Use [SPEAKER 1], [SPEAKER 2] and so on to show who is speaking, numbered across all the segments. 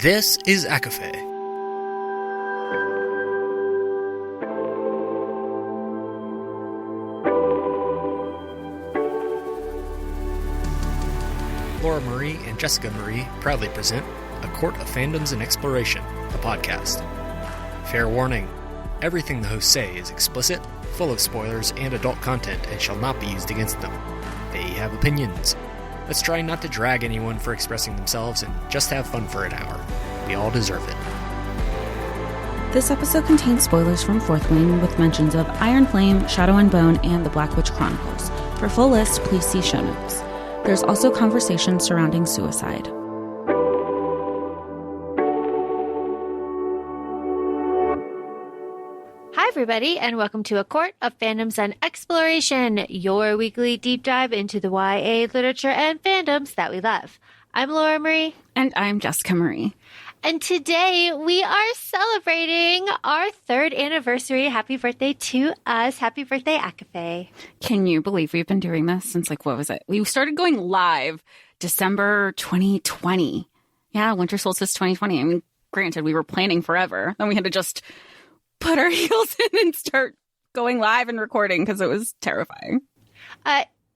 [SPEAKER 1] This is ACOFAE. Laura Marie and Jessica Marie proudly present A Court of Fandoms and Exploration, a podcast. Fair warning, everything the hosts say is explicit, full of spoilers and adult content and shall not be used against them. They have opinions. Let's try not to drag anyone for expressing themselves and just have fun for an hour. We all deserve it.
[SPEAKER 2] This episode contains spoilers from Fourth Wing with mentions of Iron Flame, Shadow and Bone, and the Black Witch Chronicles. For full list, please see show notes. There's also conversation surrounding suicide.
[SPEAKER 3] Hi, everybody, and welcome to A Court of Fandoms and Exploration, your weekly deep dive into the YA literature and fandoms that we love. I'm Laura Marie.
[SPEAKER 2] And I'm Jessica Marie.
[SPEAKER 3] And today we are celebrating our 3rd anniversary. Happy birthday to us. Happy birthday, ACOFAE.
[SPEAKER 2] Can you believe we've been doing this since, what was it? We started going live December 2020. Yeah, Winter Solstice 2020. I mean, granted, we were planning forever. Then we had to just put our heels in and start going live and recording because it was terrifying.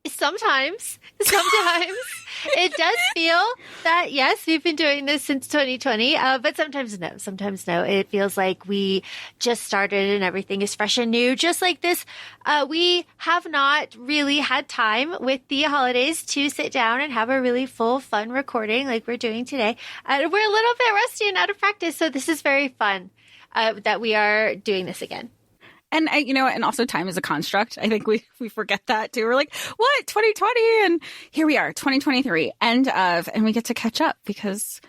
[SPEAKER 3] Sometimes it does feel that, yes, we've been doing this since 2020, but sometimes no. It feels like we just started and everything is fresh and new. Just like this, we have not really had time with the holidays to sit down and have a really full, fun recording like we're doing today. We're a little bit rusty and out of practice, so this is very fun that we are doing this again.
[SPEAKER 2] And and also time is a construct. I think we forget that too. We're like, what, 2020? And here we are, 2023, end of, and we get to catch up because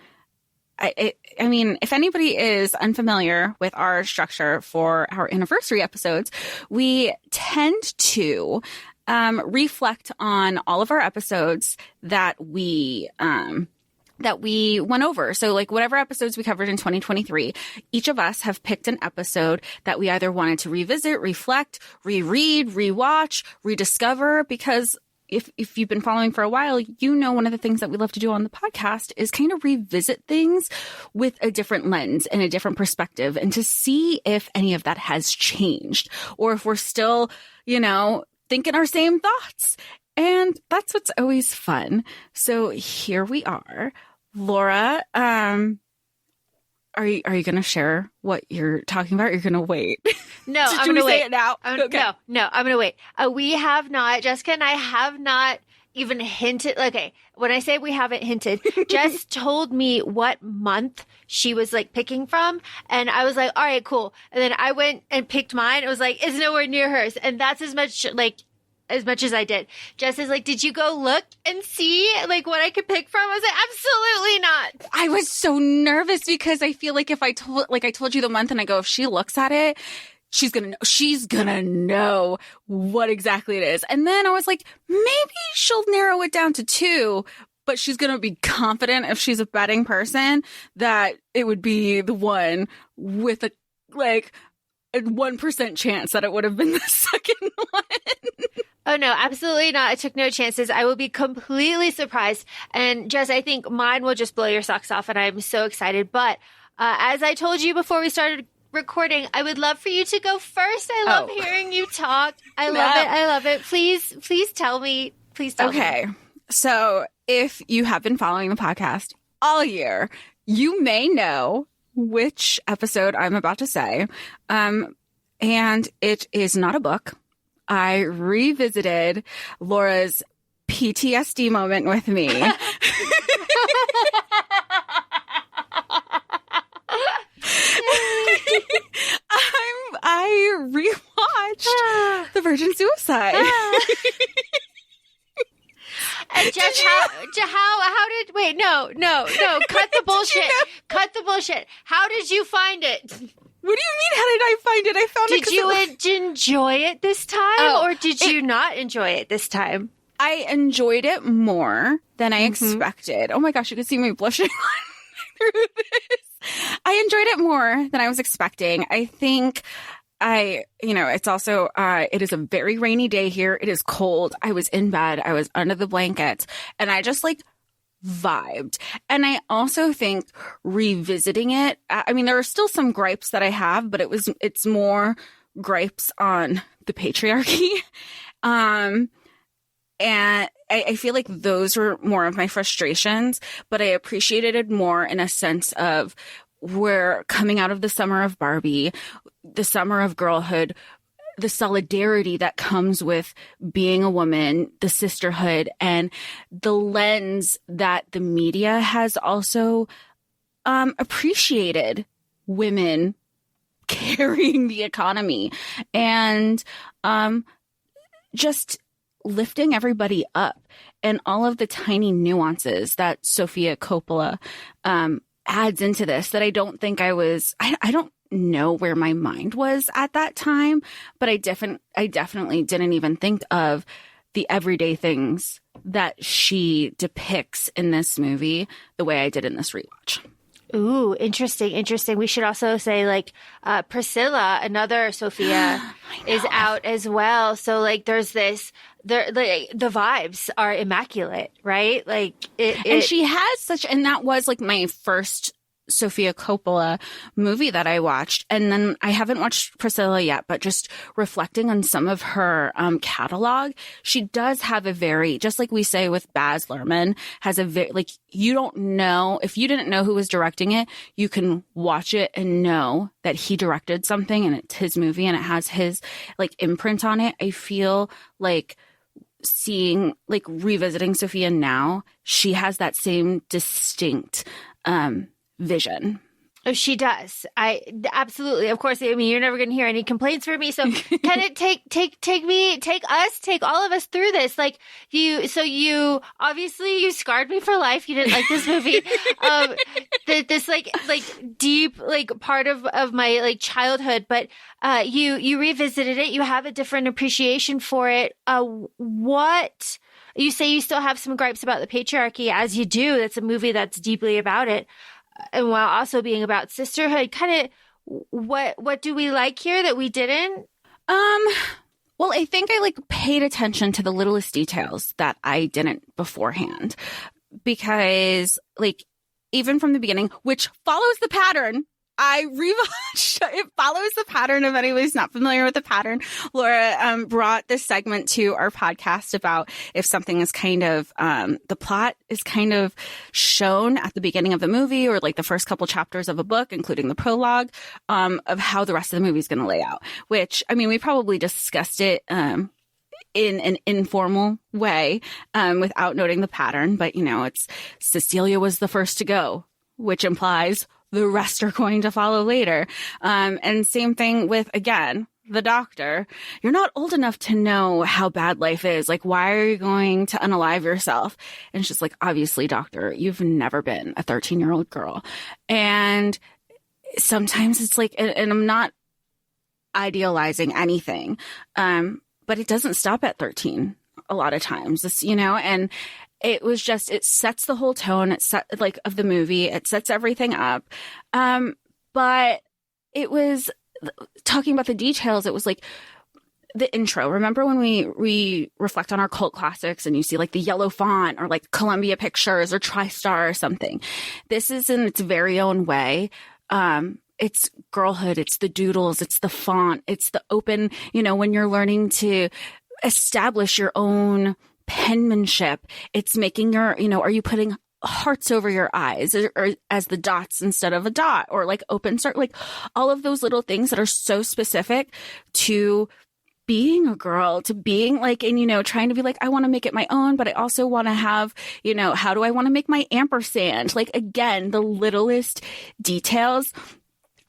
[SPEAKER 2] I mean, if anybody is unfamiliar with our structure for our anniversary episodes, we tend to reflect on all of our episodes that we went over. So whatever episodes we covered in 2023, each of us have picked an episode that we either wanted to revisit, reflect, reread, rewatch, rediscover, because if you've been following for a while, one of the things that we love to do on the podcast is kind of revisit things with a different lens and a different perspective and to see if any of that has changed or if we're still, thinking our same thoughts. And that's what's always fun. So here we are. Laura, are you going to share what you're talking about? Or you're going to wait?
[SPEAKER 3] No, I'm going to wait.
[SPEAKER 2] Say it now?
[SPEAKER 3] Okay. No, I'm going to wait. We have not, Jessica and I have not even hinted. Okay, when I say we haven't hinted, Jess told me what month she was picking from, and I was like, all right, cool. And then I went and picked mine. It was like, it's nowhere near hers, and that's as much as I did. Jess is like, did you go look and see what I could pick from? I was like, absolutely not.
[SPEAKER 2] I was so nervous because I feel like if I told you the month and I go, if she looks at it, she's gonna know what exactly it is. And then I was like, maybe she'll narrow it down to 2, but she's gonna be confident if she's a betting person that it would be the one with a 1% chance that it would have been the second one.
[SPEAKER 3] Oh, no, absolutely not. I took no chances. I will be completely surprised. And Jess, I think mine will just blow your socks off, and I'm so excited. But as I told you before we started recording, I would love for you to go first. I love hearing you talk. I love it. Please tell me. Please tell me.
[SPEAKER 2] Okay. So if you have been following the podcast all year, you may know which episode I'm about to say. And it is not a book. I revisited Laura's PTSD moment with me. I rewatched The Virgin Suicide.
[SPEAKER 3] And Jess, how did, wait, no, cut the bullshit. Cut the bullshit. How did you find it?
[SPEAKER 2] What do you mean, how did I find it? I found it.
[SPEAKER 3] Did you enjoy it this time, or did you not enjoy it this time?
[SPEAKER 2] I enjoyed it more than I expected. Oh my gosh, you can see me blushing through this. I enjoyed it more than I was expecting. I think it's also, it is a very rainy day here. It is cold. I was in bed. I was under the blankets, and I just vibed. And I also think revisiting it, I mean, there are still some gripes that I have, but it's more gripes on the patriarchy. And I feel like those were more of my frustrations, but I appreciated it more in a sense of we're coming out of the summer of Barbie, the summer of girlhood, the solidarity that comes with being a woman, the sisterhood, and the lens that the media has also appreciated women carrying the economy and just lifting everybody up, and all of the tiny nuances that Sofia Coppola adds into this that I don't think I don't know where my mind was at that time, but I definitely didn't even think of the everyday things that she depicts in this movie the way I did in this rewatch.
[SPEAKER 3] Ooh, interesting. We should also say, like, Priscilla, another Sophia, is out as well. So, like, there's this, the vibes are immaculate, right? Like,
[SPEAKER 2] and she has such, and that was like my first Sofia Coppola movie that I watched. And then I haven't watched Priscilla yet, but just reflecting on some of her catalog, she does have a very, just like we say with Baz Luhrmann, has a very, like, you don't know, if you didn't know who was directing it, you can watch it and know that he directed something and it's his movie and it has his, like, imprint on it. I feel like seeing, like, revisiting Sophia now, she has that same distinct vision.
[SPEAKER 3] Oh, she does. I absolutely. Of course. I mean, you're never going to hear any complaints from me. So can it take all of us through this? Like, you obviously you scarred me for life. You didn't like this movie. This like deep, like, part of my, like, childhood, but you revisited it. You have a different appreciation for it. What you say you still have some gripes about the patriarchy, as you do. That's a movie that's deeply about it. And while also being about sisterhood, kind of what do we like here that we didn't?
[SPEAKER 2] Well, I think I, like, paid attention to the littlest details that I didn't beforehand, because, like, even from the beginning, which follows the pattern, I rewatched. It follows the pattern. If anybody's not familiar with the pattern, Laura brought this segment to our podcast about if something is kind of the plot is kind of shown at the beginning of the movie or, like, the first couple chapters of a book, including the prologue, of how the rest of the movie is going to lay out. Which, I mean, we probably discussed it in an informal way without noting the pattern. But, you know, it's Cecilia was the first to go, which implies the rest are going to follow later. And same thing with, again, the doctor. You're not old enough to know how bad life is. Like, why are you going to unalive yourself? And it's just like, obviously, doctor, you've never been a 13-year-old girl. And sometimes it's like, and I'm not idealizing anything, but it doesn't stop at 13 a lot of times, it's, you know, and it was just, it sets the whole tone, it set, like, of the movie, it sets everything up. But it was, talking about the details, it was like the intro. Remember when we reflect on our cult classics and you see, like, the yellow font or, like, Columbia Pictures or TriStar or something? This is in its very own way. It's girlhood, it's the doodles, it's the font, it's the open, you know, when you're learning to establish your own penmanship, it's making your, you know, are you putting hearts over your eyes or as the dots instead of a dot, or, like, open start, like, all of those little things that are so specific to being a girl, to being, like, and, you know, trying to be like, I want to make it my own, but I also want to have, you know, how do I want to make my ampersand? Like, again, the littlest details.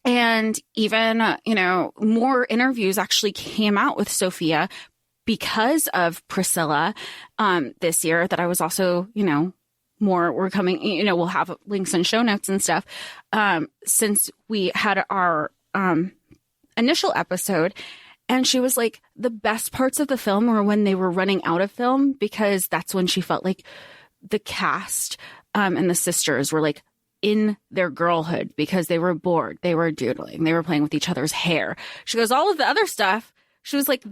[SPEAKER 2] And even, you know, more interviews actually came out with Sophia because of Priscilla this year that I was also, you know, we're coming, you know, we'll have links and show notes and stuff since we had our initial episode. And she was like, the best parts of the film were when they were running out of film, because that's when she felt like the cast and the sisters were, like, in their girlhood because they were bored, they were doodling, they were playing with each other's hair. She goes, all of the other stuff She was like,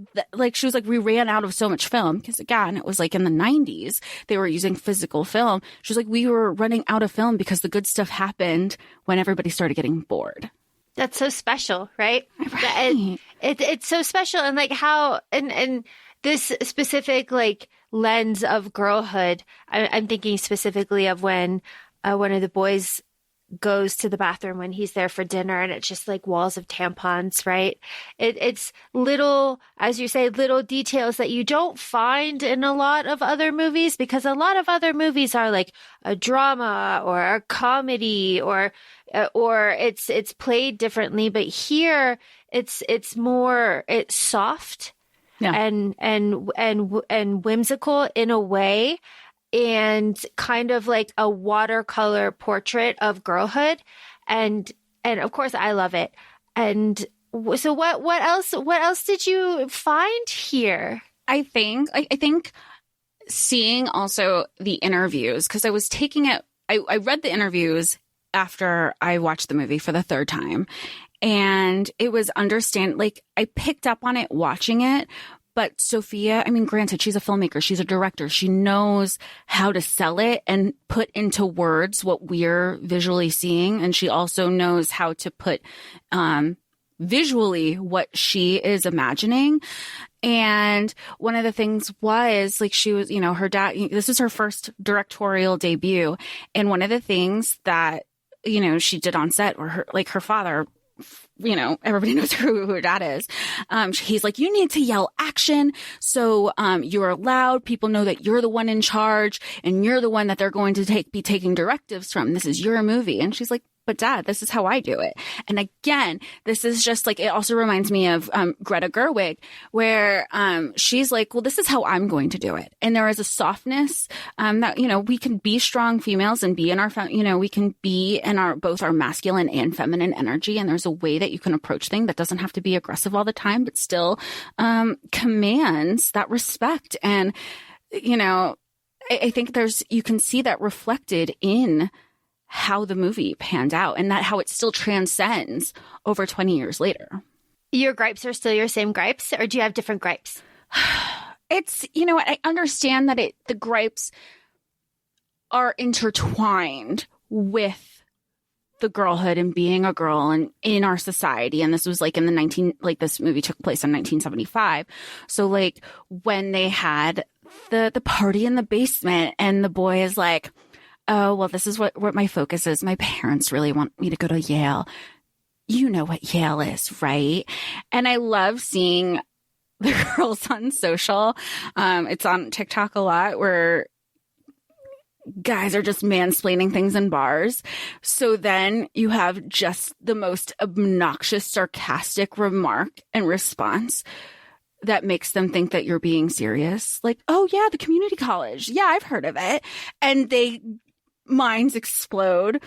[SPEAKER 2] we ran out of so much film because, again, it was like in the 90s, they were using physical film. She was like, we were running out of film because the good stuff happened when everybody started getting bored.
[SPEAKER 3] That's so special, right?
[SPEAKER 2] Right.
[SPEAKER 3] It's so special. And like how, and this specific like lens of girlhood, I'm thinking specifically of when one of the boys goes to the bathroom when he's there for dinner and it's just like walls of tampons, right? It's little, as you say, little details that you don't find in a lot of other movies, because a lot of other movies are like a drama or a comedy or it's played differently. But here it's soft,
[SPEAKER 2] Yeah.
[SPEAKER 3] and whimsical in a way, and kind of like a watercolor portrait of girlhood. And of course I love it. And so what else did you find here?
[SPEAKER 2] I think seeing also the interviews, because I was taking it, I read the interviews after I watched the movie for the third time, and it was I picked up on it watching it. But Sophia, I mean, granted, she's a filmmaker, she's a director. She knows how to sell it and put into words what we're visually seeing. And she also knows how to put visually what she is imagining. And one of the things was like, she was, her dad, this is her first directorial debut. And one of the things that, she did on set, or her father, everybody knows who her dad is. He's like, you need to yell action. So, you're loud. People know that you're the one in charge and you're the one that they're going to be taking directives from. This is your movie. And she's like, but Dad, this is how I do it. And again, this is just like, it also reminds me of Greta Gerwig, where she's like, well, this is how I'm going to do it. And there is a softness that, we can be strong females and be in our, we can be in both our masculine and feminine energy. And there's a way that you can approach things that doesn't have to be aggressive all the time, but still commands that respect. And, I think you can see that reflected in how the movie panned out, and that how it still transcends over 20 years later.
[SPEAKER 3] Your gripes are still your same gripes, or do you have different gripes?
[SPEAKER 2] It's, I understand that the gripes are intertwined with the girlhood and being a girl and in our society. And this was like this movie took place in 1975. So like when they had the party in the basement and the boy is like, oh, well, this is what my focus is. My parents really want me to go to Yale. You know what Yale is, right? And I love seeing the girls on social. It's on TikTok a lot, where guys are just mansplaining things in bars. So then you have just the most obnoxious, sarcastic remark and response that makes them think that you're being serious. Like, oh yeah, the community college. Yeah, I've heard of it. And minds explode.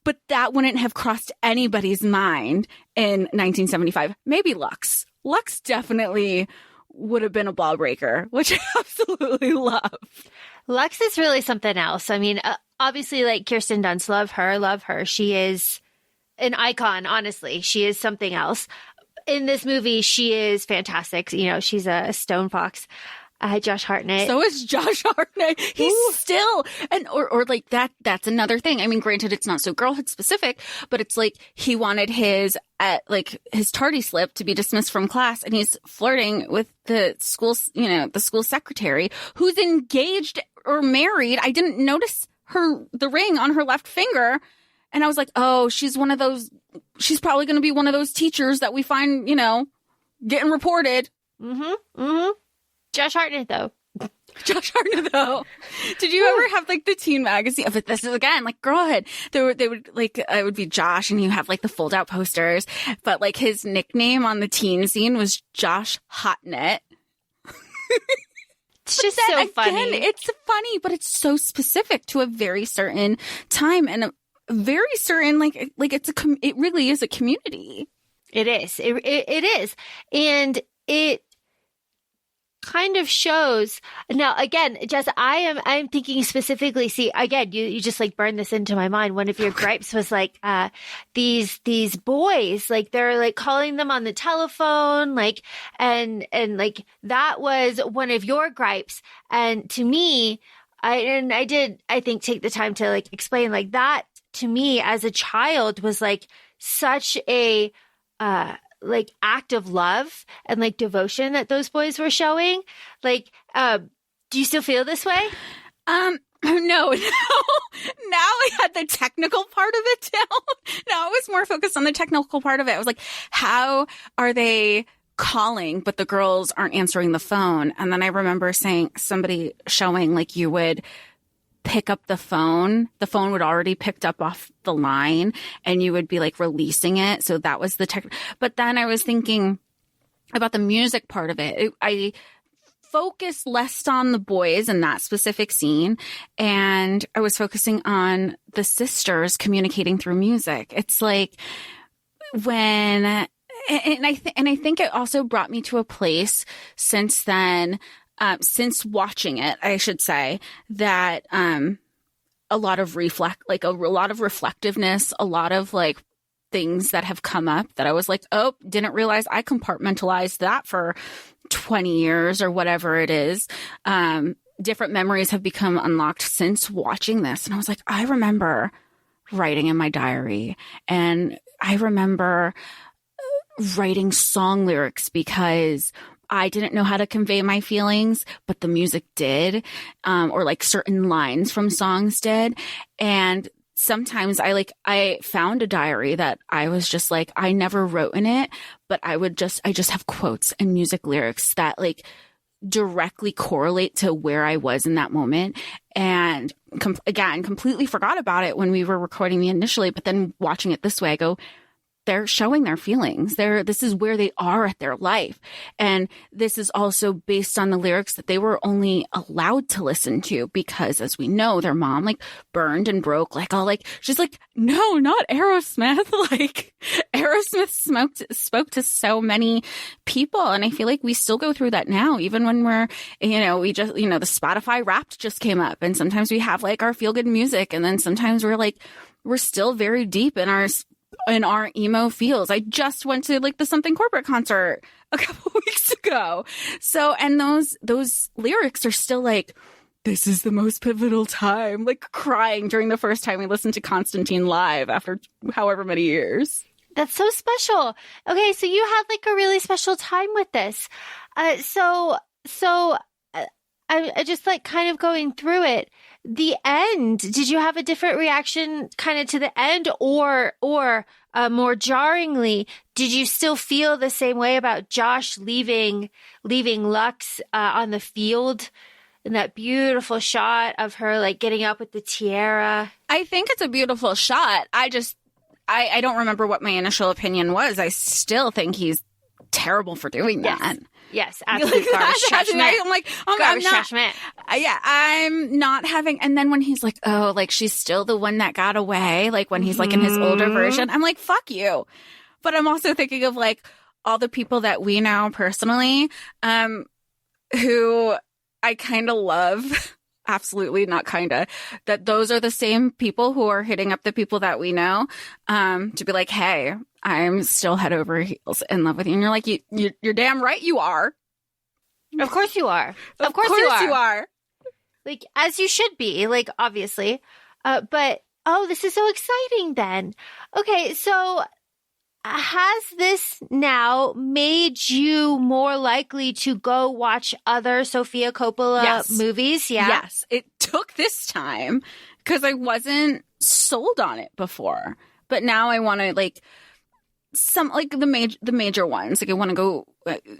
[SPEAKER 2] But that wouldn't have crossed anybody's mind in 1975. Maybe Lux. Lux definitely would have been a ball breaker, which I absolutely love.
[SPEAKER 3] Lux is really something else. I mean, obviously, like Kirsten Dunst, love her. She is an icon, honestly. She is something else. In this movie, she is fantastic. She's a stone fox. Josh Hartnett.
[SPEAKER 2] So is Josh Hartnett. He's still, and or like that's another thing. I mean, granted, it's not so girlhood specific, but it's like he wanted his tardy slip to be dismissed from class, and he's flirting with the school's, the school secretary, who's engaged or married. I didn't notice the ring on her left finger. And I was like, oh, she's probably going to be one of those teachers that we find, getting reported.
[SPEAKER 3] Mm-hmm. Mm-hmm. Josh Hartnett, though.
[SPEAKER 2] Did you ever have like the teen magazine? But this is again like girlhood. They would like, it would be Josh, and you have like the fold out posters, but like his nickname on the teen scene was Josh Hotnet.
[SPEAKER 3] It's just so funny.
[SPEAKER 2] Again, it's funny, but it's so specific to a very certain time and a very certain like it really is a community.
[SPEAKER 3] It is. It is, and kind of shows now, again, Jess, I'm thinking specifically, see, again, you just like burned this into my mind. One of your gripes was like, these boys, like they're like calling them on the telephone, like, and like that was one of your gripes. And to me, I did, I think, take the time to like explain like that to me as a child was like such a, like act of love and like devotion that those boys were showing. Like, do you still feel this way?
[SPEAKER 2] No. Now I had the technical part of it down. Now I was more focused on the technical part of it. I was like, how are they calling, but the girls aren't answering the phone? And then I remember somebody showing like you would pick up the phone would already picked up off the line and you would be like releasing it. So that was the tech. But then I was thinking about the music part of it. I focused less on the boys in that specific scene. And I was focusing on the sisters communicating through music. It's like when, and I think it also brought me to a place since then, since watching it, I should say, that a lot of reflectiveness, a lot of like things that have come up that I was like, oh, didn't realize I compartmentalized that for 20 years or whatever it is. Different memories have become unlocked since watching this. And I was like, I remember writing in my diary, and I remember writing song lyrics because I didn't know how to convey my feelings, but the music did, or like certain lines from songs did. And sometimes I found a diary that I was just like, I never wrote in it, but I just have quotes and music lyrics that like directly correlate to where I was in that moment. And again, completely forgot about it when we were recording the initially, but then watching it this way, I go, they're showing their feelings. This is where they are at their life. And this is also based on the lyrics that they were only allowed to listen to because, as we know, their mom like burned and broke, like all like, she's like, no, not Aerosmith. Like Aerosmith spoke to so many people. And I feel like we still go through that now, even when we're, we just, the Spotify Wrapped just came up, and sometimes we have like our feel good music. And then sometimes we're still very deep in our emo feels. I just went to like the Something Corporate concert a couple weeks ago. So, and those lyrics are still like, this is the most pivotal time, like crying during the first time we listened to Constantine live after however many years.
[SPEAKER 3] That's so special. Okay. So you had like a really special time with this. So I just like kind of going through it. The end, did you have a different reaction kind of to the end, or more jarringly, did you still feel the same way about Josh leaving Lux on the field, and that beautiful shot of her like getting up with the tiara?
[SPEAKER 2] I think it's a beautiful shot. I don't remember what my initial opinion was. I still think he's terrible for doing that.
[SPEAKER 3] Yes, absolutely. Garbage trash man.
[SPEAKER 2] I'm like, I'm not. Yeah, I'm not having. And then when he's like, oh, like she's still the one that got away. Like when he's like in his older version, I'm like, fuck you. But I'm also thinking of like all the people that we know personally, who I kind of love. Absolutely not kind of. That those are the same people who are hitting up the people that we know, to be like, hey, I'm still head over heels in love with you. And you're like, you're damn right you are.
[SPEAKER 3] Of course you are. Of course you are. Like, as you should be, like, obviously. But, this is so exciting then. Okay, so has this now made you more likely to go watch other Sofia Coppola movies? Yeah.
[SPEAKER 2] Yes. It took this time because I wasn't sold on it before. But now I want to like some like the major ones. Like I want to go,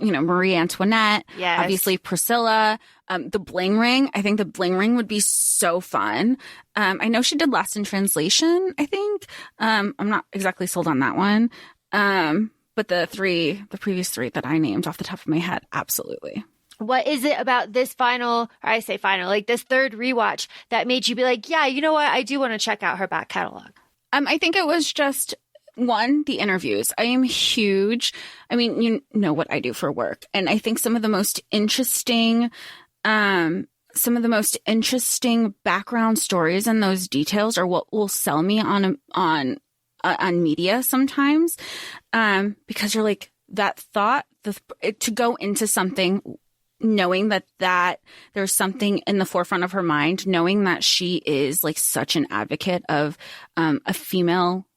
[SPEAKER 2] Marie Antoinette.
[SPEAKER 3] Yes.
[SPEAKER 2] Obviously Priscilla. The Bling Ring. I think the Bling Ring would be so fun. I know she did Lost in Translation, I think. I'm not exactly sold on that one. But the previous three that I named off the top of my head, absolutely.
[SPEAKER 3] What is it about this like this third rewatch that made you be like, yeah, you know what? I do want to check out her back catalog.
[SPEAKER 2] I think it was just one, the interviews. I am huge. I mean, you know what I do for work. And I think some of the most interesting background stories and those details are what will sell me on media sometimes. Because you're like, that thought, to go into something knowing that there's something in the forefront of her mind, knowing that she is like such an advocate of a female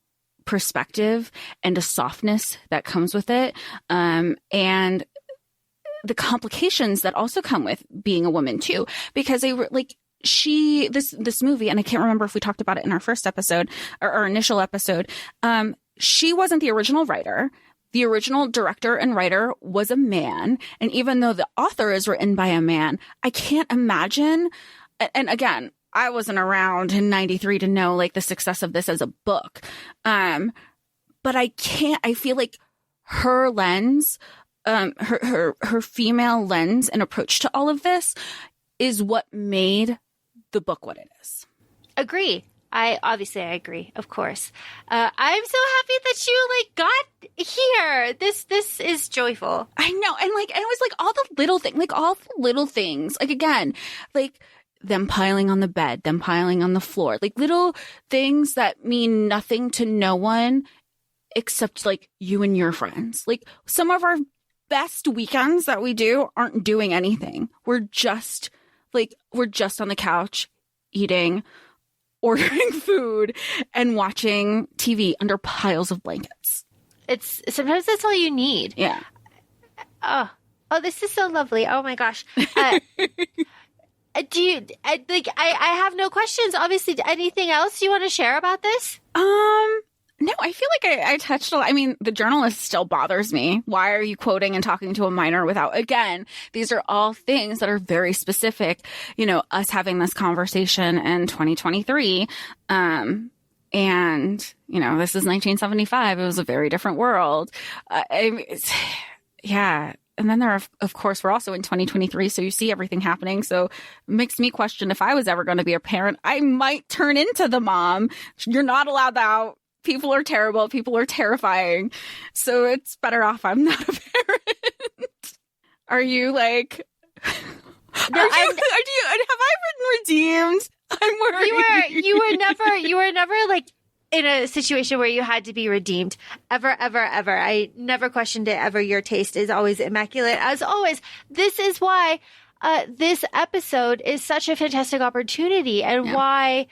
[SPEAKER 2] perspective and a softness that comes with it, and the complications that also come with being a woman too, because this movie, and I can't remember if we talked about it in our first episode or our initial episode, she wasn't the original writer. The original director and writer was a man. And even though the author is written by a man, I can't imagine. And again, I wasn't around in 93 to know like the success of this as a book. But I feel like her lens, her female lens and approach to all of this is what made the book what it is.
[SPEAKER 3] Agree. I agree, of course. I'm so happy that you like got here. This is joyful.
[SPEAKER 2] I know. And it was like all the little things, like again, like them piling on the bed, them piling on the floor, like little things that mean nothing to no one except like you and your friends. Like some of our best weekends that we do aren't doing anything. We're just on the couch eating, ordering food, and watching TV under piles of blankets.
[SPEAKER 3] It's sometimes that's all you need.
[SPEAKER 2] Yeah.
[SPEAKER 3] Oh, this is so lovely. Oh my gosh. I have no questions. Obviously, anything else you want to share about this?
[SPEAKER 2] No, I feel like I touched on, I mean, the journalist still bothers me. Why are you quoting and talking to a minor without, again, these are all things that are very specific, us having this conversation in 2023. And, this is 1975. It was a very different world. Yeah. And then of course, we're also in 2023. So you see everything happening. So it makes me question if I was ever going to be a parent, I might turn into the mom. You're not allowed out. People are terrible. People are terrifying. So it's better off I'm not a parent. Are you like, have I been redeemed? I'm worried.
[SPEAKER 3] You were never like in a situation where you had to be redeemed. Ever, ever, ever. I never questioned it ever. Your taste is always immaculate. As always, this is why this episode is such a fantastic opportunity, and why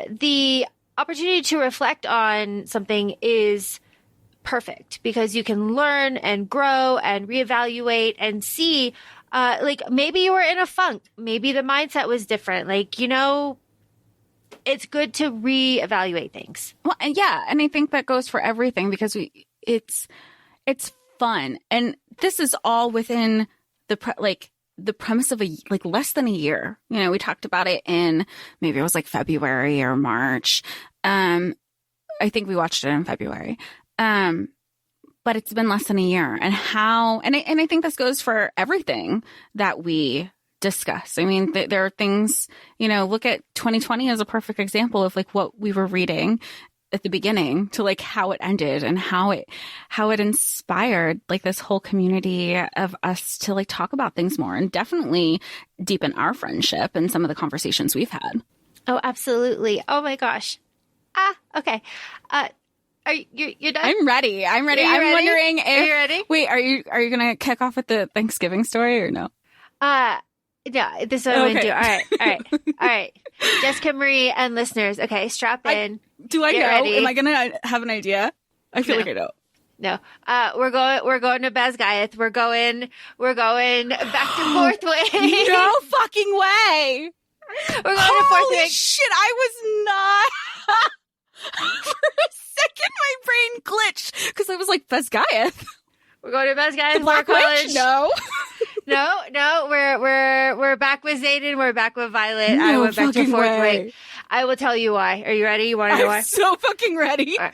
[SPEAKER 3] the opportunity to reflect on something is perfect, because you can learn and grow and reevaluate and see, maybe you were in a funk. Maybe the mindset was different. It's good to reevaluate things.
[SPEAKER 2] Well, yeah. And I think that goes for everything, because it's fun. And this is all within the premise of less than a year. We talked about it in, maybe it was like February or March. I think we watched it in February. But it's been less than a year, and I think this goes for everything that we discuss. I mean, there are things, look at 2020 as a perfect example of like what we were reading at the beginning to like how it ended, and how it inspired like this whole community of us to like talk about things more, and definitely deepen our friendship and some of the conversations we've had.
[SPEAKER 3] Oh, absolutely. Oh my gosh. Okay. You're done?
[SPEAKER 2] I'm ready. I'm
[SPEAKER 3] ready.
[SPEAKER 2] Wondering if...
[SPEAKER 3] Are you ready?
[SPEAKER 2] Wait, are you going to kick off with the Thanksgiving story or no?
[SPEAKER 3] Yeah, this is what I'm going to do. All right. Jessica Marie and listeners. Okay, strap in.
[SPEAKER 2] Do I
[SPEAKER 3] Get
[SPEAKER 2] know?
[SPEAKER 3] ready.
[SPEAKER 2] Am I going to have an idea? I feel like I don't.
[SPEAKER 3] No. We're going to Basgiath. We're going back to Fourth Wing.
[SPEAKER 2] No fucking way.
[SPEAKER 3] We're going to Fourth Wing.
[SPEAKER 2] Holy shit, I was not. For a second, my brain glitched because I was like, Basgiath.
[SPEAKER 3] We're going to Basgiath.
[SPEAKER 2] The Black Witch? No.
[SPEAKER 3] No. We're back with Zayden. We're back with Violet.
[SPEAKER 2] No
[SPEAKER 3] I went back to Fourth
[SPEAKER 2] way.
[SPEAKER 3] Wing. I will tell you why. Are you ready? You want to know why?
[SPEAKER 2] I'm so fucking ready.
[SPEAKER 3] All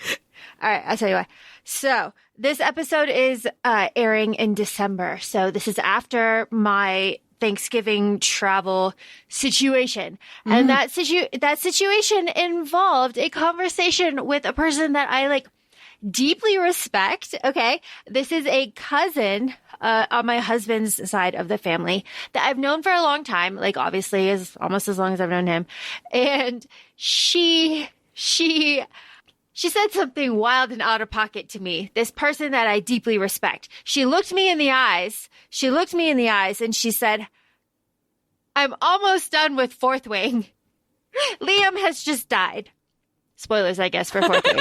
[SPEAKER 3] right. I'll tell you why. So this episode is airing in December. So this is after my Thanksgiving travel situation. And that situation involved a conversation with a person that I deeply respect. Okay. This is a cousin, on my husband's side of the family that I've known for a long time. Like obviously is almost as long as I've known him. And she said something wild and out of pocket to me. This person that I deeply respect. She looked me in the eyes. And she said, "I'm almost done with Fourth Wing. Liam has just died." Spoilers, I guess, for Fourth Wing.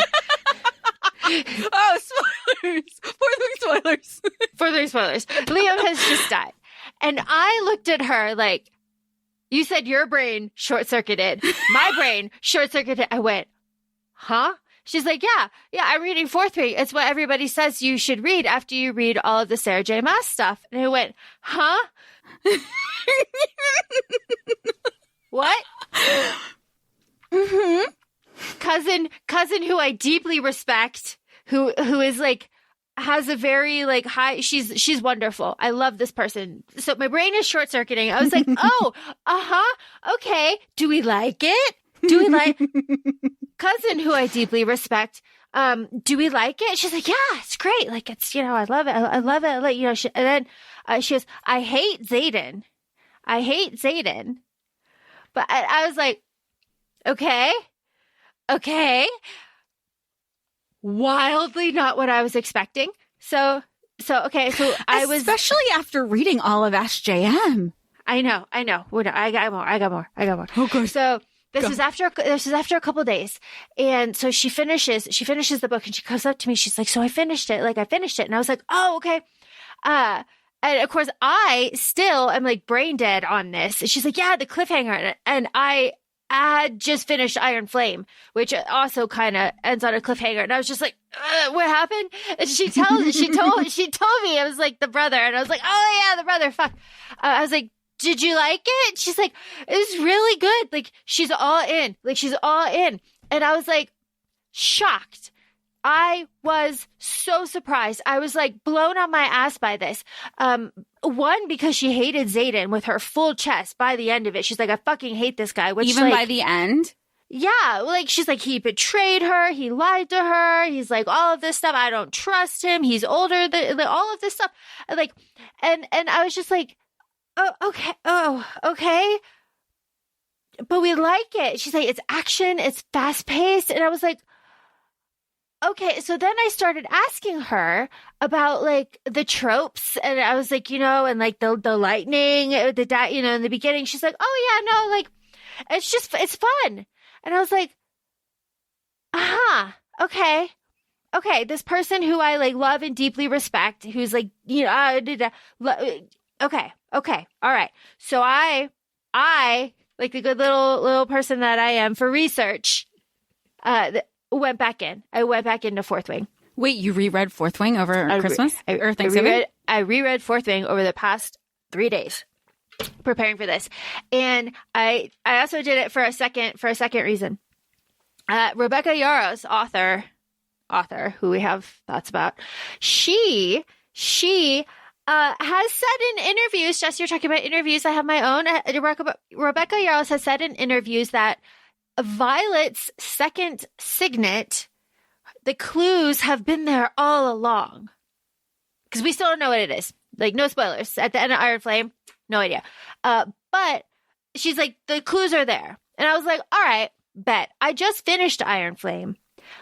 [SPEAKER 2] Oh, spoilers. Fourth Wing spoilers.
[SPEAKER 3] Fourth Wing spoilers. Liam has just died. And I looked at her like, "You said your brain short-circuited. My brain short-circuited." I went, "Huh?" She's like, yeah, I'm reading Fourth Wing. It's what everybody says you should read after you read all of the Sarah J. Maas stuff. And I went, huh? What?
[SPEAKER 2] Mm-hmm.
[SPEAKER 3] Cousin who I deeply respect, who is like, has a very like high, she's wonderful. I love this person. So my brain is short circuiting. I was like, oh, okay. Do we like it? Cousin who I deeply respect. Do we like it? She's like, yeah, it's great. Like it's, I love it. I love it. Like, and then she goes, I hate Xaden. But I was like, okay. Wildly not what I was expecting. So I was,
[SPEAKER 2] especially after reading all of SJM.
[SPEAKER 3] I know. I got more.
[SPEAKER 2] Okay.
[SPEAKER 3] So this was after a couple of days. And so she finishes the book and she comes up to me. She's like, so I finished it. And I was like, oh, okay. And of course I still am like brain dead on this. And she's like, yeah, the cliffhanger. And I had just finished Iron Flame, which also kind of ends on a cliffhanger. And I was just like, what happened? And she told me, it was like the brother. And I was like, oh yeah, the brother. Fuck. I was like, did you like it? She's like, it was really good. Like she's all in. And I was like shocked. I was so surprised. I was like blown on my ass by this. One, because she hated Xaden with her full chest by the end of it. She's like, I fucking hate this guy. Which,
[SPEAKER 2] even by the end?
[SPEAKER 3] Yeah. Like, she's like, he betrayed her. He lied to her. He's like, all of this stuff. I don't trust him. He's older than all of this stuff. Like, and I was just like, oh, okay. But we like it. She's like, it's action. It's fast paced. And I was like, okay, so then I started asking her about like the tropes, and I was like, and like the lightning, in the beginning. She's like, oh yeah, no, like it's fun, and I was like, okay, this person who I like love and deeply respect, who's like, okay, all right. So I like the good little person that I am for research, went back in. I went back into Fourth Wing.
[SPEAKER 2] Wait, you reread Fourth Wing over Christmas or Thanksgiving?
[SPEAKER 3] I reread Fourth Wing over the past 3 days, preparing for this, and I also did it for a second reason. Rebecca Yarros, author, who we have thoughts about, she has said in interviews. Jess, you're talking about interviews. I have my own. Rebecca Yarros has said in interviews that Violet's second signet, the clues have been there all along. Because we still don't know what it is. Like, no spoilers. At the end of Iron Flame, no idea. But she's like, the clues are there. And I was like, all right, bet. I just finished Iron Flame.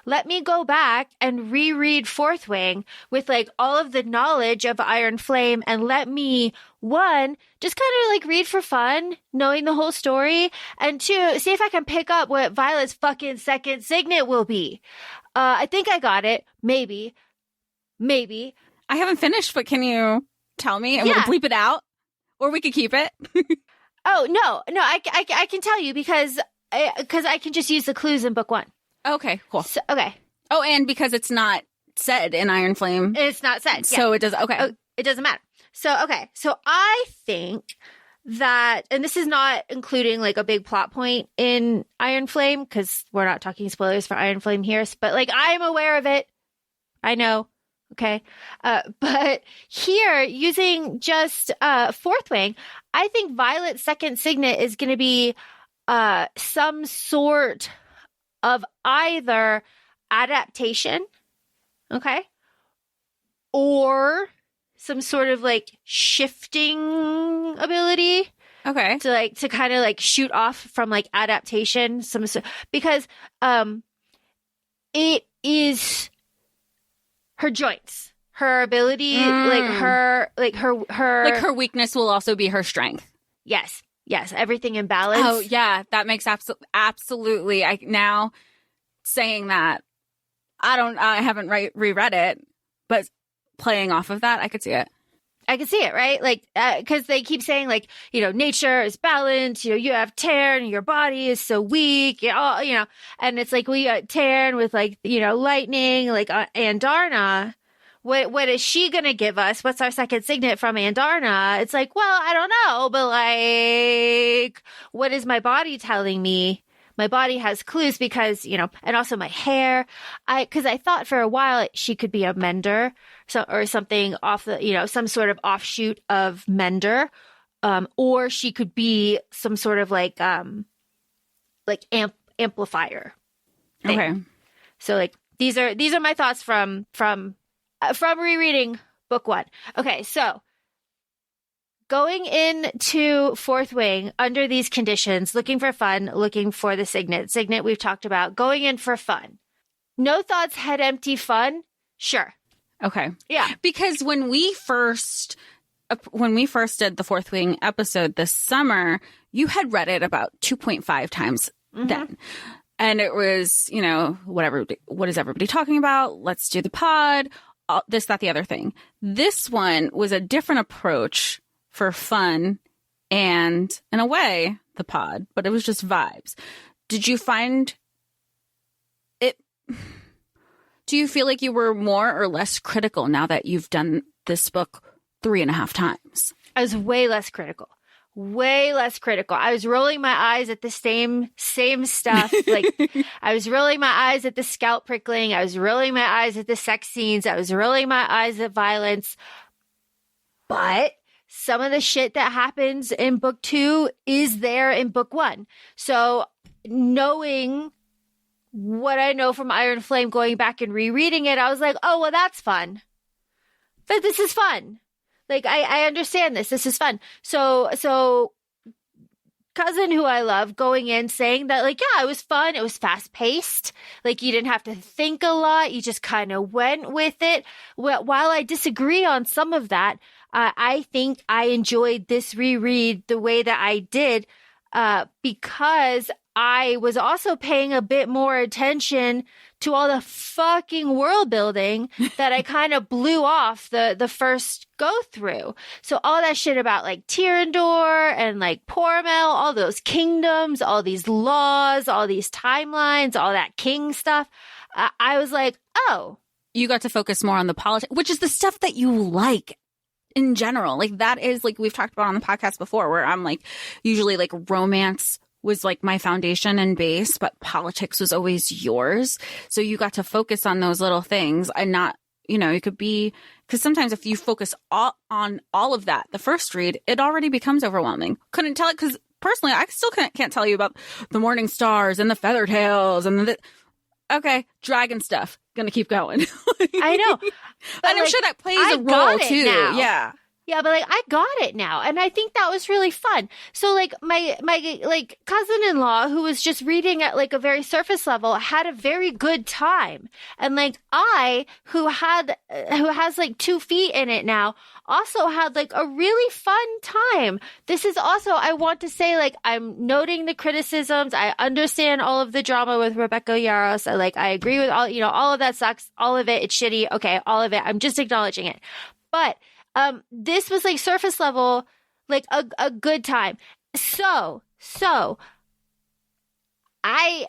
[SPEAKER 3] Let me go back and reread Fourth Wing with like all of the knowledge of Iron Flame, and let me, one, just kind of like read for fun, knowing the whole story, and two, see if I can pick up what Violet's fucking second signet will be. I think I got it. Maybe.
[SPEAKER 2] I haven't finished, but can you tell me? And we'll bleep it out, or we could keep it.
[SPEAKER 3] Oh, no, I can tell you because I can just use the clues in book one.
[SPEAKER 2] Okay, cool.
[SPEAKER 3] So, okay.
[SPEAKER 2] Oh, and because it's not said in Iron Flame.
[SPEAKER 3] It's not said.
[SPEAKER 2] So it does. Okay.
[SPEAKER 3] Oh, it doesn't matter. So, okay. So I think that, and this is not including like a big plot point in Iron Flame, because we're not talking spoilers for Iron Flame here, but like I'm aware of it. I know. Okay. But here, using just Fourth Wing, I think Violet's second signet is going to be some sort of either adaptation Okay. Or some sort of like shifting ability.
[SPEAKER 2] Okay.
[SPEAKER 3] To kind of like shoot off from like adaptation, because it is her joints, her ability, like her
[SPEAKER 2] weakness will also be her strength.
[SPEAKER 3] Yes, everything in balance.
[SPEAKER 2] Oh yeah, that makes absolutely. I now saying that I haven't reread it, but playing off of that, I could see it.
[SPEAKER 3] I can see it, right? Like, because they keep saying, like, nature is balanced. You have Taryn, your body is so weak. And it's like we got Taryn with like, lightning, like Andarna. What is she gonna give us? What's our second signet from Andarna? It's like, well, I don't know, but like, what is my body telling me? My body has clues because, and also my hair. Because I thought for a while she could be a mender, or something off the, some sort of offshoot of mender, or she could be some sort of like amplifier thing. Okay. So like these are my thoughts from rereading book 1. Okay, so going into Fourth Wing under these conditions, looking for fun, looking for the signet. Signet we've talked about. Going in for fun. No thoughts, head empty fun? Sure.
[SPEAKER 2] Okay.
[SPEAKER 3] Yeah.
[SPEAKER 2] Because when we first did the Fourth Wing episode this summer, you had read it about 2.5 times then. And it was, what is everybody talking about? Let's do the pod, this, that, the other thing. This one was a different approach for fun and, in a way, the pod, but it was just vibes. Did you find it? Do you feel like you were more or less critical now that you've done this book 3.5 times?
[SPEAKER 3] I was way less critical. Way less critical. I was rolling my eyes at the same stuff. Like, I was rolling my eyes at the scalp prickling. I was rolling my eyes at the sex scenes. I was rolling my eyes at violence. But some of the shit that happens in book 2 is there in book 1. So knowing what I know from Iron Flame, going back and rereading it, I was like, oh, well, that's fun. But this is fun. Like, I understand this. This is fun. So cousin who I love going in saying that, like, yeah, it was fun. It was fast paced. Like, you didn't have to think a lot. You just kind of went with it. Well, while I disagree on some of that, I think I enjoyed this reread the way that I did because I was also paying a bit more attention to all the fucking world building that I kind of blew off the first go through. So all that shit about like Tyrandor and like Pormel, all those kingdoms, all these laws, all these timelines, all that king stuff. I was like, oh.
[SPEAKER 2] You got to focus more on the politics, which is the stuff that you like in general. Like that is like we've talked about on the podcast before where I'm like usually like romance was like my foundation and base, but politics was always yours. So you got to focus on those little things and not, it could be, because sometimes if you focus on all of that, the first read, it already becomes overwhelming. Couldn't tell it because personally, I still can't tell you about the Morning Stars and the Feather Tails and okay, dragon stuff. Gonna keep going.
[SPEAKER 3] I know.
[SPEAKER 2] And I'm sure that plays a role too.
[SPEAKER 3] Now.
[SPEAKER 2] Yeah.
[SPEAKER 3] Yeah, but like I got it now, and I think that was really fun. So like my like cousin-in-law who was just reading at like a very surface level had a very good time, and like I who has like 2 feet in it now also had like a really fun time. This is also, I want to say, like, I'm noting the criticisms. I understand all of the drama with Rebecca Yarros. I agree with all of that sucks. All of it, it's shitty. Okay, all of it. I'm just acknowledging it, but. This was like surface level, like a good time. So I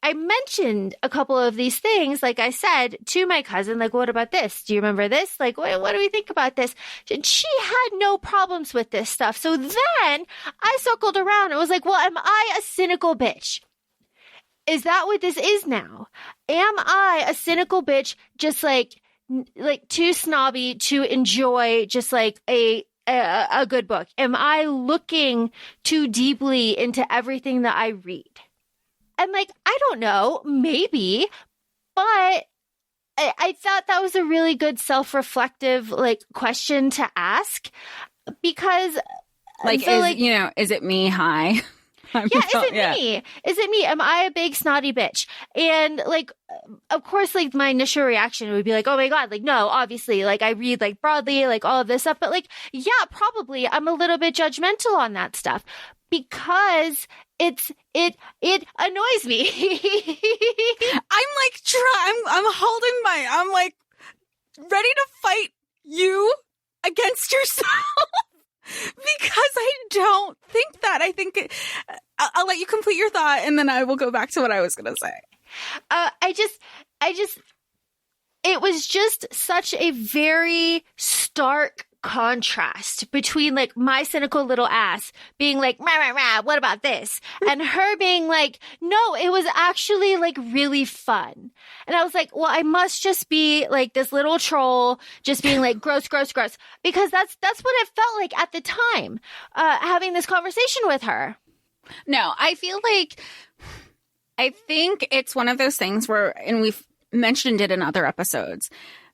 [SPEAKER 3] mentioned a couple of these things, like I said, to my cousin, like, what about this? Do you remember this? Like, what do we think about this? And she had no problems with this stuff. So then I circled around and was like, well, am I a cynical bitch? Is that what this is now? Am I a cynical bitch just like too snobby to enjoy just like a good book? Am I looking too deeply into everything that I read? And like, I don't know, maybe, but I thought that was a really good self-reflective like question to ask, because
[SPEAKER 2] like,
[SPEAKER 3] so,
[SPEAKER 2] is it me? Hi.
[SPEAKER 3] Yeah, is it me? Is it me? Am I a big snotty bitch? And like, of course, like my initial reaction would be like, oh my God, like, no, obviously, like I read like broadly, like all of this stuff. But like, yeah, probably I'm a little bit judgmental on that stuff because it annoys me.
[SPEAKER 2] I'm like ready to fight you against yourself. Because I don't think that. I think I'll let you complete your thought, and then I will go back to what I was going to say.
[SPEAKER 3] It was just such a very stark contrast between like my cynical little ass being like, rah, rah, rah, what about this? And her being like, no, it was actually like really fun. And I was like, well, I must just be like this little troll just being like gross, gross, gross, because that's what it felt like at the time, having this conversation with her.
[SPEAKER 2] No, I think it's one of those things where, and we've mentioned it in other episodes,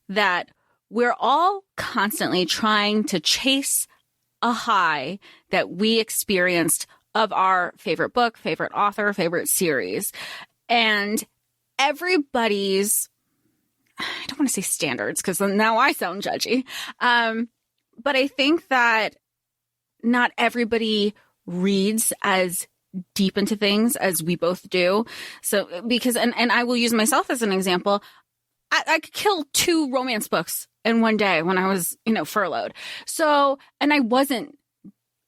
[SPEAKER 2] that we're all constantly trying to chase a high that we experienced of our favorite book, favorite author, favorite series. And everybody's, I don't want to say standards because now I sound judgy. But I think that not everybody reads as deep into things as we both do. So because, and I will use myself as an example. I could kill 2 romance books in one day when I was, furloughed. So, and I wasn't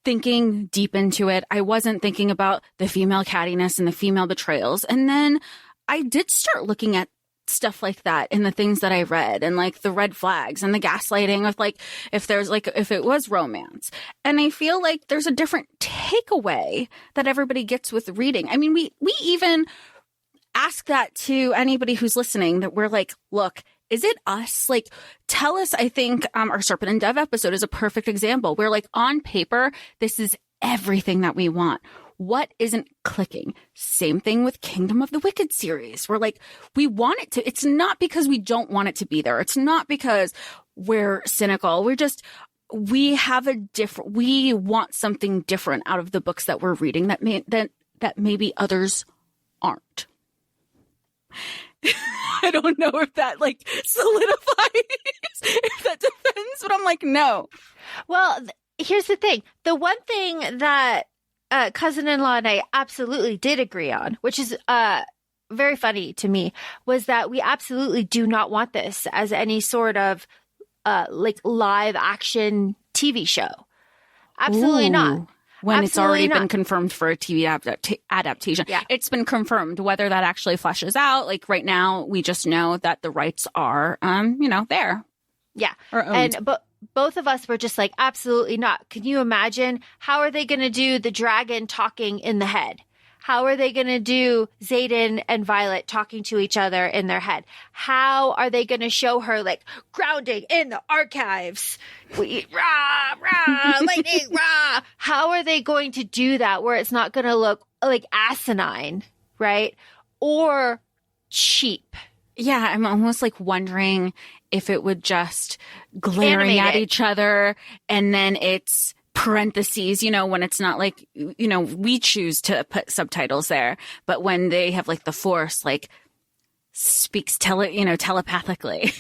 [SPEAKER 2] thinking deep into it. I wasn't thinking about the female cattiness and the female betrayals. And then I did start looking at stuff like that in the things that I read, and like the red flags and the gaslighting of like, if it was romance. And I feel like there's a different takeaway that everybody gets with reading. I mean, we even ask that to anybody who's listening, that we're like, look, is it us? Like, tell us. I think our Serpent and Dove episode is a perfect example. We're like, on paper, this is everything that we want. What isn't clicking? Same thing with Kingdom of the Wicked series. We're like, we want it to. It's not because we don't want it to be there. It's not because we're cynical. We want something different out of the books that we're reading that maybe others aren't. I don't know if that like solidifies, if that defends, but I'm like, no.
[SPEAKER 3] Well, here's the thing. The one thing that cousin-in-law and I absolutely did agree on, which is very funny to me, was that we absolutely do not want this as any sort of like live action TV show. Absolutely
[SPEAKER 2] Ooh.
[SPEAKER 3] Not.
[SPEAKER 2] When it's already been
[SPEAKER 3] not.
[SPEAKER 2] confirmed for a TV adaptation.
[SPEAKER 3] Yeah. It's
[SPEAKER 2] been confirmed. Whether that actually fleshes out, like right now, we just know that the rights are, there.
[SPEAKER 3] Yeah.
[SPEAKER 2] Or owned.
[SPEAKER 3] And both of us were just like, absolutely not. Can you imagine? How are they going to do the dragon talking in the head? How are they going to do Xaden and Violet talking to each other in their head? How are they going to show her like grounding in the archives? We rah, rah, lightning, rah. How are they going to do that where it's not going to look like asinine, right? Or cheap.
[SPEAKER 2] Yeah, I'm almost like wondering if it would just glaring at each other, and then it's parentheses, when it's not like, we choose to put subtitles there, but when they have like the Force, like speaks telepathically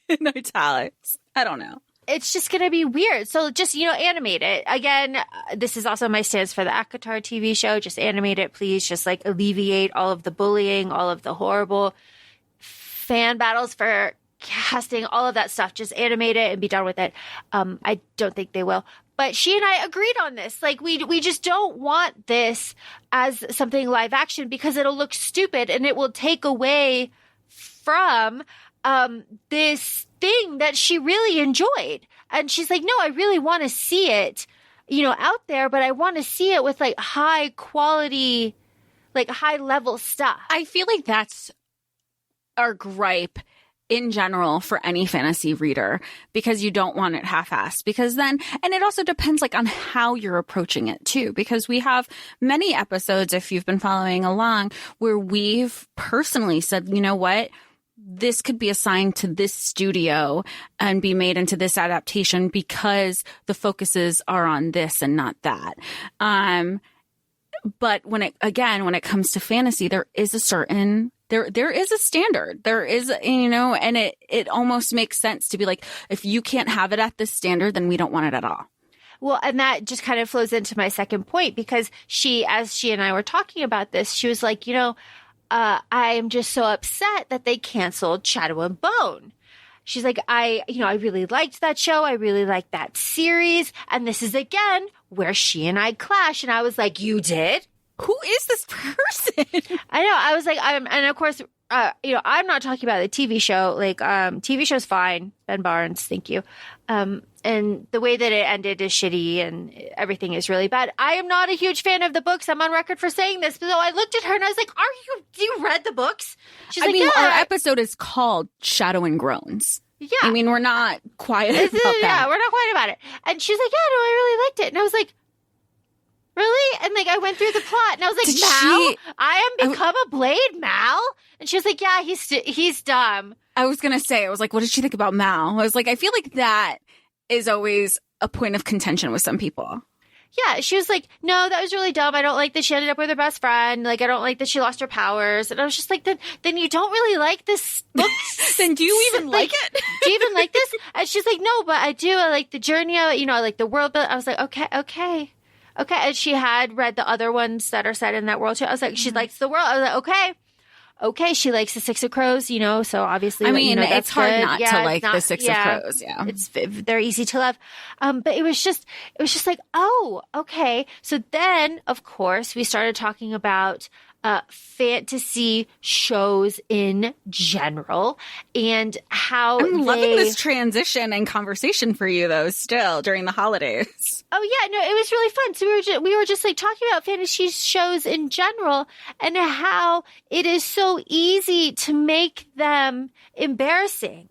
[SPEAKER 2] in italics. I don't know.
[SPEAKER 3] It's just going to be weird. So just, animate it. Again, this is also my stance for the ACOTAR TV show. Just animate it, please. Just like alleviate all of the bullying, all of the horrible fan battles for casting, all of that stuff. Just animate it and be done with it. I don't think they will. But she and I agreed on this. Like, we just don't want this as something live action because it'll look stupid and it will take away from this thing that she really enjoyed. And she's like, no, I really want to see it, out there, but I want to see it with like high quality, like high level stuff.
[SPEAKER 2] I feel like that's our gripe in general for any fantasy reader, because you don't want it half-assed, because then, and it also depends like on how you're approaching it too, because we have many episodes, if you've been following along, where we've personally said, you know what, this could be assigned to this studio and be made into this adaptation because the focuses are on this and not that. But when it comes to fantasy, there is a certain, there is a standard. There is, and it almost makes sense to be like, if you can't have it at this standard, then we don't want it at all.
[SPEAKER 3] Well, and that just kind of flows into my second point, because as she and I were talking about this, she was like, I am just so upset that they canceled Shadow and Bone. She's like, I really liked that show. I really liked that series. And this is, again, where she and I clash. And I was like, you did?
[SPEAKER 2] Who is this person?
[SPEAKER 3] I know. I was like, and of course, I'm not talking about the TV show. Like, TV show's fine. Ben Barnes, thank you. And the way that it ended is shitty and everything is really bad. I am not a huge fan of the books. I'm on record for saying this. So I looked at her and I was like, you read the books? She's like, yeah.
[SPEAKER 2] Our episode is called Shadow and Groans.
[SPEAKER 3] Yeah.
[SPEAKER 2] I mean, we're not quiet about that.
[SPEAKER 3] Yeah, we're not quiet about it. And she's like, yeah, no, I really liked it. And I was like, really? And like, I went through the plot and I was like, Mal, I am become a blade, Mal. And she was like, yeah, he's dumb.
[SPEAKER 2] I was going to say, I was like, what did she think about Mal? I was like, I feel like that is always a point of contention with some people.
[SPEAKER 3] Yeah, she was like, no, that was really dumb. I don't like that she ended up with her best friend. Like, I don't like that she lost her powers. And I was just like, then you don't really like this book.
[SPEAKER 2] Then do you even like it?
[SPEAKER 3] Do you even like this? And she's like, no, but I do. I like the journey of it. I like the world. But I was like, okay. And she had read the other ones that are set in that world too. I was like, she likes the world. I was like, okay. She likes the Six of Crows, so obviously,
[SPEAKER 2] I mean,
[SPEAKER 3] that's
[SPEAKER 2] it's hard
[SPEAKER 3] good.
[SPEAKER 2] not to like the Six of Crows. Yeah.
[SPEAKER 3] They're easy to love. But it was just like, oh, okay. So then, of course, we started talking about fantasy shows in general and how
[SPEAKER 2] I'm loving this transition and conversation for you, though, still during the holidays.
[SPEAKER 3] Oh, yeah. No, it was really fun. So we were just like talking about fantasy shows in general and how it is so easy to make them embarrassing.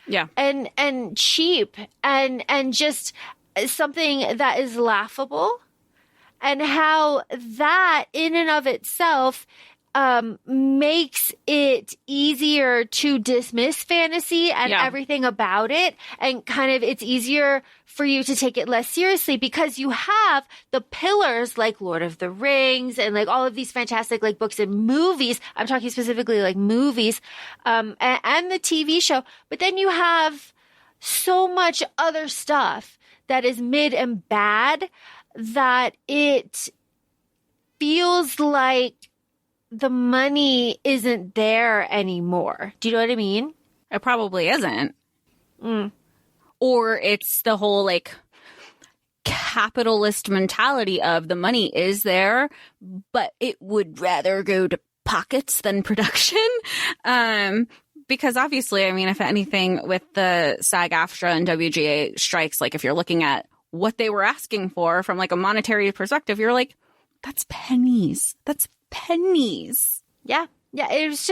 [SPEAKER 2] Yeah.
[SPEAKER 3] And cheap and just something that is laughable. And how that in and of itself makes it easier to dismiss fantasy and everything about it. And kind of it's easier for you to take it less seriously because you have the pillars like Lord of the Rings and like all of these fantastic like books and movies. I'm talking specifically like movies and the TV show. But then you have so much other stuff that is mid and bad that it feels like the money isn't there anymore. Do you know what I mean?
[SPEAKER 2] It probably isn't. Or it's the whole like capitalist mentality of the money is there, but it would rather go to pockets than production. Because obviously, I mean, if anything with the SAG-AFTRA and WGA strikes, like if you're looking at what they were asking for from like a monetary perspective, you're like, that's pennies. That's pennies.
[SPEAKER 3] Yeah. It was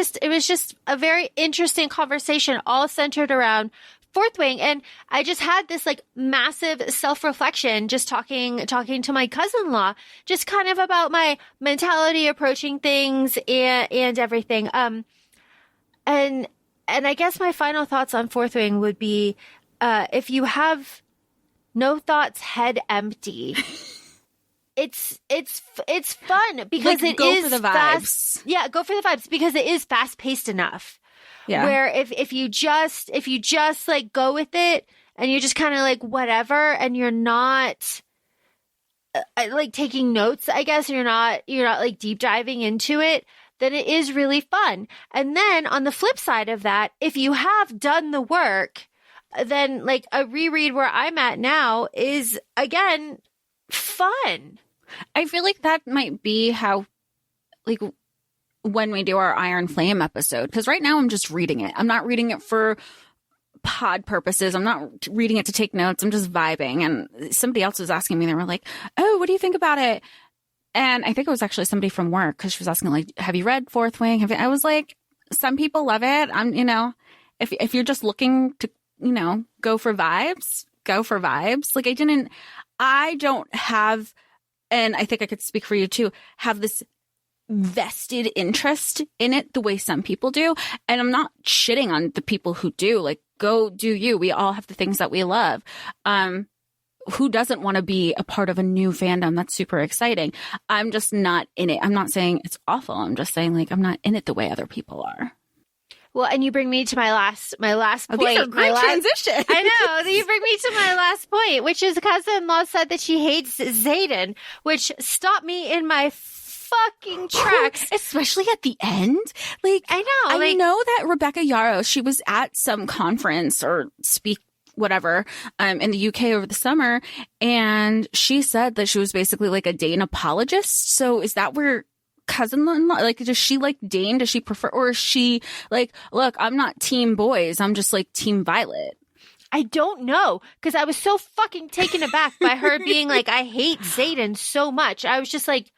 [SPEAKER 3] just a very interesting conversation all centered around Fourth Wing. And I just had this like massive self-reflection, just talking to my cousin-in-law, just kind of about my mentality approaching things and everything. And I guess my final thoughts on Fourth Wing would be, if you have no thoughts, head empty. It's fun because
[SPEAKER 2] like, go for the vibes.
[SPEAKER 3] Yeah, go for the vibes because it is fast paced enough. Yeah. Where if you just like go with it and you're just kind of like whatever and you're not like taking notes, I guess, and you're not like deep diving into it, then it is really fun. And then on the flip side of that, if you have done the work, then like a reread where I'm at now is again fun.
[SPEAKER 2] I feel like that might be how like when we do our Iron Flame episode, because right now I'm just reading it. I'm not reading it for pod purposes. I'm not reading it to take notes. I'm just vibing. And somebody else was asking me, they were like, oh, what do you think about it? And I think it was actually somebody from work because she was asking like, have you read Fourth Wing? I was like, some people love it. I'm, if you're just looking to, go for vibes, go for vibes. Like I don't have, and I think I could speak for you too, have this vested interest in it the way some people do. And I'm not shitting on the people who do. Like, go do you. We all have the things that we love. Who doesn't want to be a part of a new fandom? That's super exciting. I'm just not in it. I'm not saying it's awful. I'm just saying, like, I'm not in it the way other people are.
[SPEAKER 3] Well, and you bring me to my last point.
[SPEAKER 2] These are great transitions.
[SPEAKER 3] I know. You bring me to my last point, which is cousin-in-law said that she hates Xaden, which stopped me in my fucking tracks.
[SPEAKER 2] Especially at the end. Like,
[SPEAKER 3] I know.
[SPEAKER 2] I know that Rebecca Yarros, she was at some conference or whatever, in the UK over the summer. And she said that she was basically like a Dane apologist. So is that where cousin-in-law, like, does she like Dane? Does she prefer, or is she like, look, I'm not team boys, I'm just like team Violet?
[SPEAKER 3] I don't know, because I was so fucking taken aback by her being like, I hate Xaden so much. I was just like,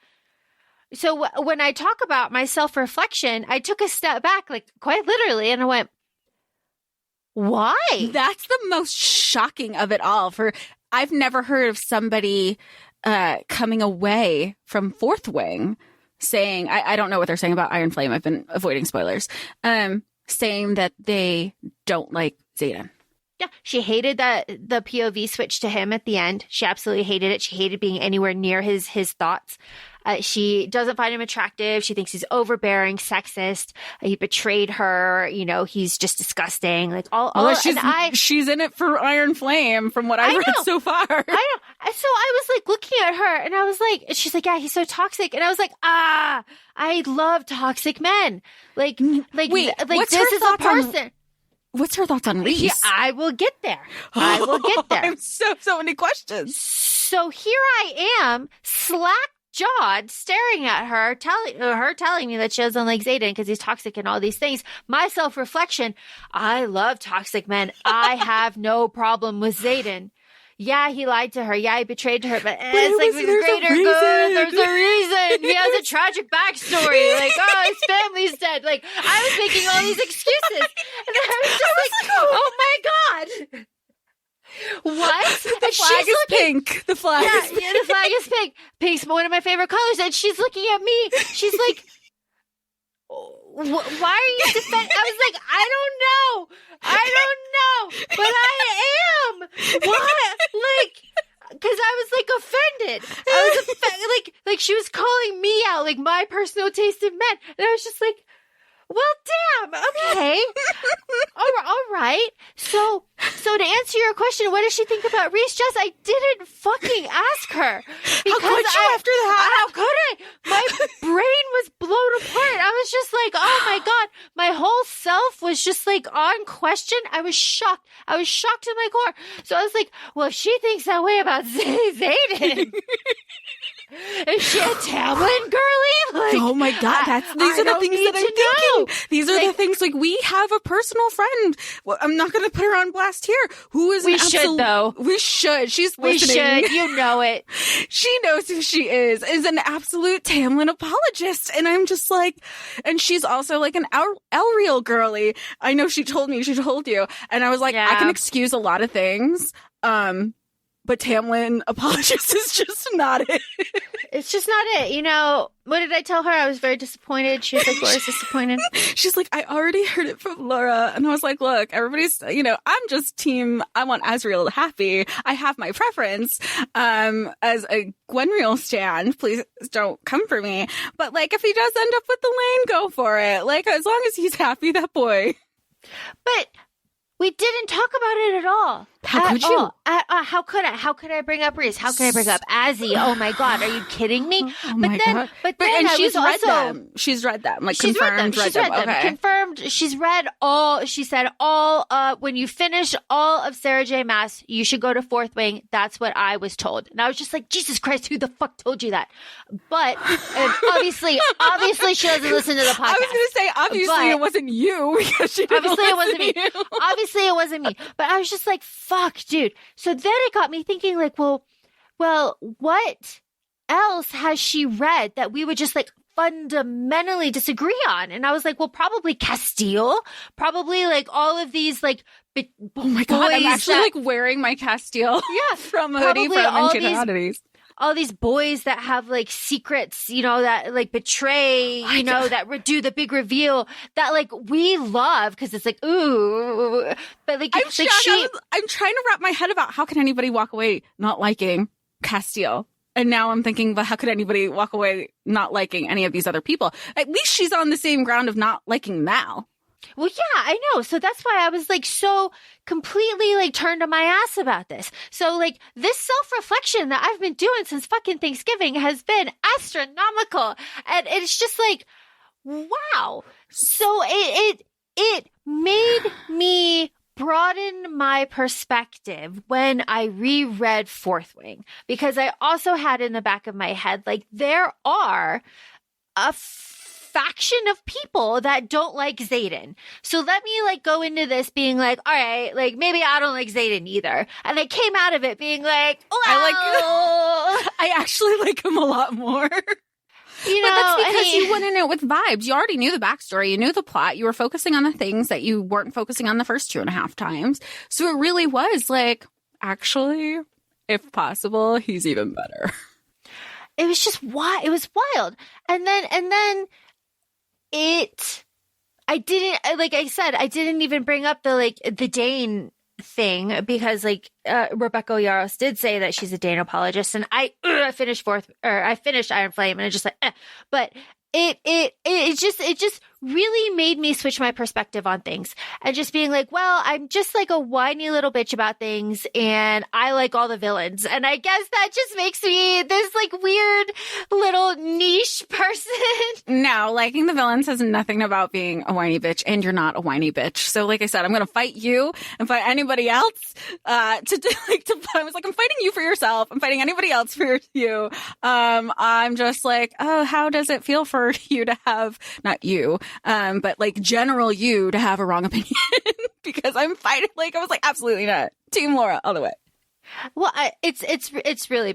[SPEAKER 3] so when I talk about my self-reflection, I took a step back, like quite literally, and I went, why?
[SPEAKER 2] That's the most shocking of it all. I've never heard of somebody coming away from Fourth Wing saying, I don't know what they're saying about Iron Flame. I've been avoiding spoilers. Saying that they don't like Xaden.
[SPEAKER 3] Yeah, she hated that the POV switch to him at the end. She absolutely hated it. She hated being anywhere near his thoughts. She doesn't find him attractive. She thinks he's overbearing, sexist. He betrayed her. You know, he's just disgusting. Like
[SPEAKER 2] she's in it for Iron Flame from what I've read so far.
[SPEAKER 3] I know. So I was like looking at her and I was like, she's like, yeah, he's so toxic. And I was like, I love toxic men. Wait,
[SPEAKER 2] what's
[SPEAKER 3] this
[SPEAKER 2] her
[SPEAKER 3] is a person.
[SPEAKER 2] What's her thoughts on Reese?
[SPEAKER 3] Yeah, I will get there. I will get there.
[SPEAKER 2] I have so many questions.
[SPEAKER 3] So here I am, slack-jawed, staring at her, telling me that she doesn't like Xaden because he's toxic and all these things. My self-reflection, I love toxic men. I have no problem with Xaden. Yeah, he lied to her. Yeah, he betrayed her. But it's like the greater good. There's a reason. He has a tragic backstory. Like, oh, his family's dead. Like, I was making all these excuses. And I was just like, oh my God. What?
[SPEAKER 2] The flag is pink. The flag is pink.
[SPEAKER 3] Yeah, the flag is pink. Pink's one of my favorite colors. And she's looking at me. She's like, why are you defending? I was like, I don't know, but I am. What? Like, because I was like offended. I was offended. Like she was calling me out, like my personal taste in men, and I was just like, well, damn. Okay. All right. So to answer your question, what does she think about Reese? Jess, I didn't fucking ask her.
[SPEAKER 2] How could you after that?
[SPEAKER 3] How could I? My brain was blown apart. I was just like, oh my God. My whole self was just like on question. I was shocked. I was shocked to my core. So I was like, well, if she thinks that way about Xaden, is she a Tamlin girly? Like,
[SPEAKER 2] oh my God. These are the things that I'm thinking. These are the things, like, we have a personal friend. Well, I'm not going to put her on blast here. Who is
[SPEAKER 3] we should, though.
[SPEAKER 2] We should. She's listening.
[SPEAKER 3] We should. You know it.
[SPEAKER 2] She knows who she is an absolute Tamlin apologist. And I'm just like, and she's also like an Elreal girly. I know she told you. And I was like, I can excuse a lot of things. But Tamlin apologist is just not it.
[SPEAKER 3] It's just not it. You know, what did I tell her? I was very disappointed. She was like, Laura's disappoined.
[SPEAKER 2] She's like, I already heard it from Laura. And I was like, look, everybody's, I'm just team, I want Asriel happy. I have my preference. As a Gwenriel stan, please don't come for me. But like, if he does end up with the lane, go for it. Like, as long as he's happy, that boy.
[SPEAKER 3] But we didn't talk about it at all.
[SPEAKER 2] How could you?
[SPEAKER 3] How could I? How could I bring up Reese? How could I bring up Azzy? Oh my God, are you kidding me?
[SPEAKER 2] God. But then she's read them. She's read them. Like,
[SPEAKER 3] she's
[SPEAKER 2] confirmed.
[SPEAKER 3] Read them.
[SPEAKER 2] Okay.
[SPEAKER 3] Confirmed. She's read all. She said all. When you finish all of Sarah J. Maas, you should go to Fourth Wing. That's what I was told, and I was just like, Jesus Christ, who the fuck told you that? But obviously, she doesn't listen to the podcast.
[SPEAKER 2] I was going to say, obviously, it wasn't you because she didn't
[SPEAKER 3] obviously it wasn't me.
[SPEAKER 2] You.
[SPEAKER 3] Obviously, it wasn't me. But I was just like, fuck, dude. So then it got me thinking, like, well, what else has she read that we would just like fundamentally disagree on? And I was like, well, probably Castile, probably like all of these like.
[SPEAKER 2] Oh my God, I'm actually like wearing my Castile.
[SPEAKER 3] Yeah,
[SPEAKER 2] from a hoodie from Enchanted Oddities.
[SPEAKER 3] all these boys that have like secrets, you know, that like betray, you know, that do the big reveal that like we love because it's like, ooh, but like,
[SPEAKER 2] I'm trying to wrap my head about how can anybody walk away not liking Castile. And now I'm thinking, but how could anybody walk away not liking any of these other people? At least she's on the same ground of not liking Mal.
[SPEAKER 3] Well, yeah, I know. So that's why I was like so completely like turned on my ass about this. So like this self-reflection that I've been doing since fucking Thanksgiving has been astronomical. And it's just like, wow. So it made me broaden my perspective when I reread Fourth Wing, because I also had in the back of my head, like, there are a faction of people that don't like Xaden. So let me like go into this being like, all right, like maybe I don't like Xaden either. And I came out of it being like, oh,
[SPEAKER 2] I actually like him a lot more.
[SPEAKER 3] You know,
[SPEAKER 2] but that's because you went in it with vibes. You already knew the backstory. You knew the plot. You were focusing on the things that you weren't focusing on the first 2.5 times. So it really was like, actually, if possible, he's even better.
[SPEAKER 3] It was just wild. It was wild. And then I didn't, like I said, I didn't even bring up the Dane thing because like Rebecca Yaros did say that she's a Dane apologist, and I finished Iron Flame, and I just like, but it just really made me switch my perspective on things and just being like, well, I'm just like a whiny little bitch about things and I like all the villains. And I guess that just makes me this like weird little niche person.
[SPEAKER 2] No, liking the villains has nothing about being a whiny bitch, and you're not a whiny bitch. So like I said, I'm going to fight you and fight anybody else I was like, I'm fighting you for yourself. I'm fighting anybody else for you. I'm just like, oh, how does it feel for you to have, not you, but like general you to have a wrong opinion? Because I'm fighting, like I was like, absolutely not. Team Laura all the way.
[SPEAKER 3] Well, it's really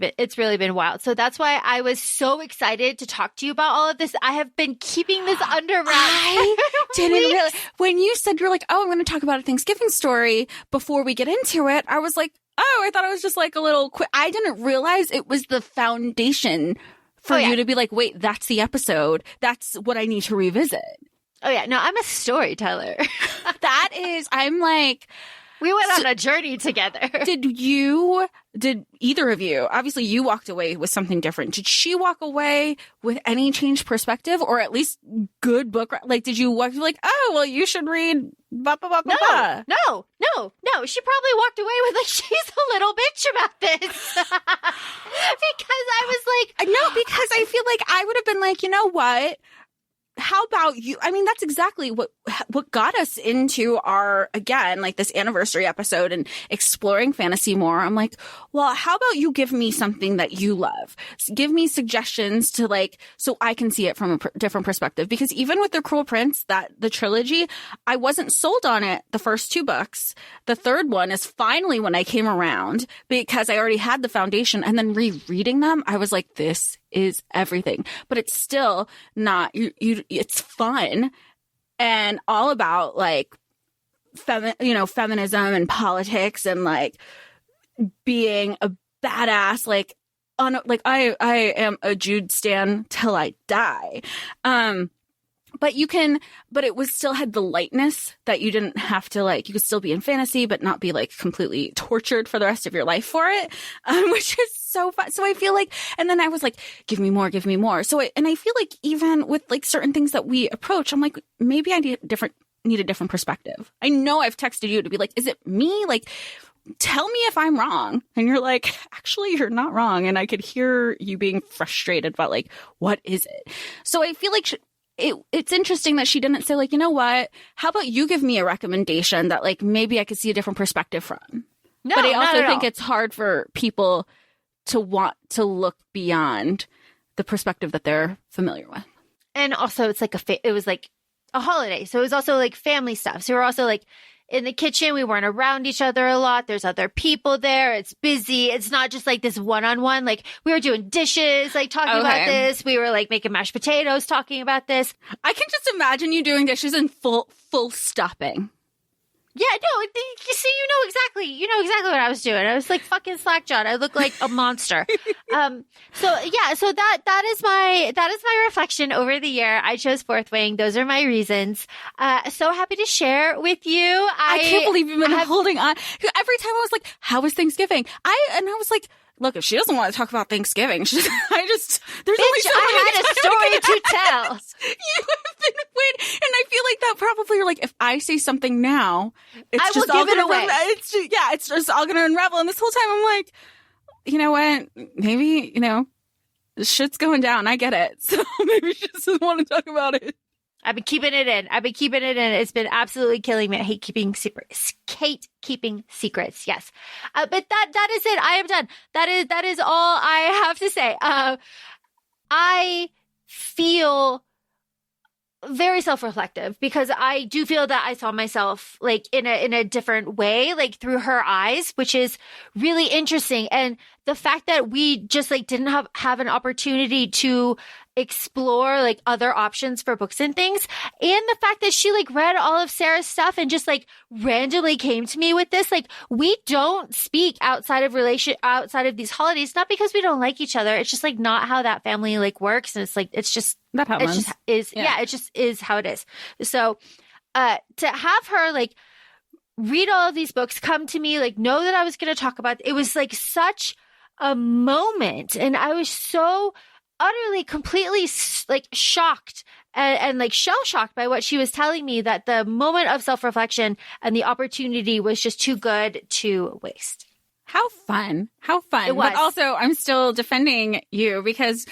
[SPEAKER 3] been wild. So that's why I was so excited to talk to you about all of this. I have been keeping this under wraps.
[SPEAKER 2] I didn't really. When you said you're like, oh, I'm going to talk about a Thanksgiving story before we get into it, I was like, oh, I thought it was just like a little quick. I didn't realize it was the foundation for you to be like, wait, that's the episode. That's what I need to revisit.
[SPEAKER 3] Oh, yeah. No, I'm a storyteller.
[SPEAKER 2] That is, I'm like.
[SPEAKER 3] We went on a journey together.
[SPEAKER 2] Did either of you, obviously you walked away with something different. Did she walk away with any changed perspective or at least good book? Like, did you walk like, oh, well, you should read blah, blah, blah, blah, blah.
[SPEAKER 3] No. She probably walked away with like, she's a little bitch about this. Because I was like.
[SPEAKER 2] No, because I feel like I would have been like, you know what? How about you? I mean, that's exactly what got us into our, again, like this anniversary episode and exploring fantasy more. I'm like, well, how about you give me something that you love? Give me suggestions to like, so I can see it from a different perspective. Because even with The Cruel Prince, the trilogy, I wasn't sold on it the first 2 books. The third one is finally when I came around because I already had the foundation, and then rereading them, I was like, this is everything. But it's still not, it's fun and all about like feminism and politics and like being a badass, like I am a Jude stan till I die. But it was still had the lightness that you didn't have to like, you could still be in fantasy, but not be like completely tortured for the rest of your life for it, which is so fun. So I feel like, and then I was like, give me more. So and I feel like even with like certain things that we approach, I'm like, maybe I need a different perspective. I know I've texted you to be like, is it me? Like, tell me if I'm wrong. And you're like, actually, you're not wrong. And I could hear you being frustrated about like, what is it? So I feel like it's interesting that she didn't say like, you know what, how about you give me a recommendation that like maybe I could see a different perspective from.
[SPEAKER 3] No,
[SPEAKER 2] but I also
[SPEAKER 3] think
[SPEAKER 2] it's hard for people to want to look beyond the perspective that they're familiar with.
[SPEAKER 3] And also it's like it was like a holiday. So it was also like family stuff. So we're also like in the kitchen. We weren't around each other a lot. There's other people there. It's busy. It's not just like this one-on-one. Like we were doing dishes, like talking about this. We were like making mashed potatoes, talking about this.
[SPEAKER 2] I can just imagine you doing dishes and full stopping.
[SPEAKER 3] Yeah, no, you see, you know You know exactly what I was doing. I was like fucking slack-jawed. I look like a monster. So that is my reflection over the year. I chose Fourth Wing. Those are my reasons. So happy to share with you.
[SPEAKER 2] I can't believe you've been holding on. Every time I was like, how was Thanksgiving? I was like, look, if she doesn't want to talk about Thanksgiving, there's only so many
[SPEAKER 3] I had a story to tell.
[SPEAKER 2] You have been waiting, and I feel like that probably you're like, if I say something now,
[SPEAKER 3] I will give it away.
[SPEAKER 2] It's just all going to unravel. And this whole time I'm like, you know what? Maybe, shit's going down. I get it. So maybe she doesn't want to talk about it.
[SPEAKER 3] I've been keeping it in. It's been absolutely killing me. I hate keeping secrets. Kate keeping secrets. Yes. But that is it. I am done. That is all I have to say. I feel very self-reflective because I do feel that I saw myself like in a different way, like through her eyes, which is really interesting. And the fact that we just like didn't have an opportunity to explore like other options for books and things. And the fact that she like read all of Sarah's stuff and just like randomly came to me with this. Like we don't speak outside of these holidays, not because we don't like each other. It's just like not how that family like works. And it's like, it's just,
[SPEAKER 2] that happens.
[SPEAKER 3] It just is. Yeah. It just is how it is. So, to have her like read all of these books, come to me, like know that I was going to talk about, it was like such a moment. And I was so utterly, completely like shocked and like shell shocked by what she was telling me, that the moment of self-reflection and the opportunity was just too good to waste.
[SPEAKER 2] How fun.
[SPEAKER 3] It was.
[SPEAKER 2] But also I'm still defending you because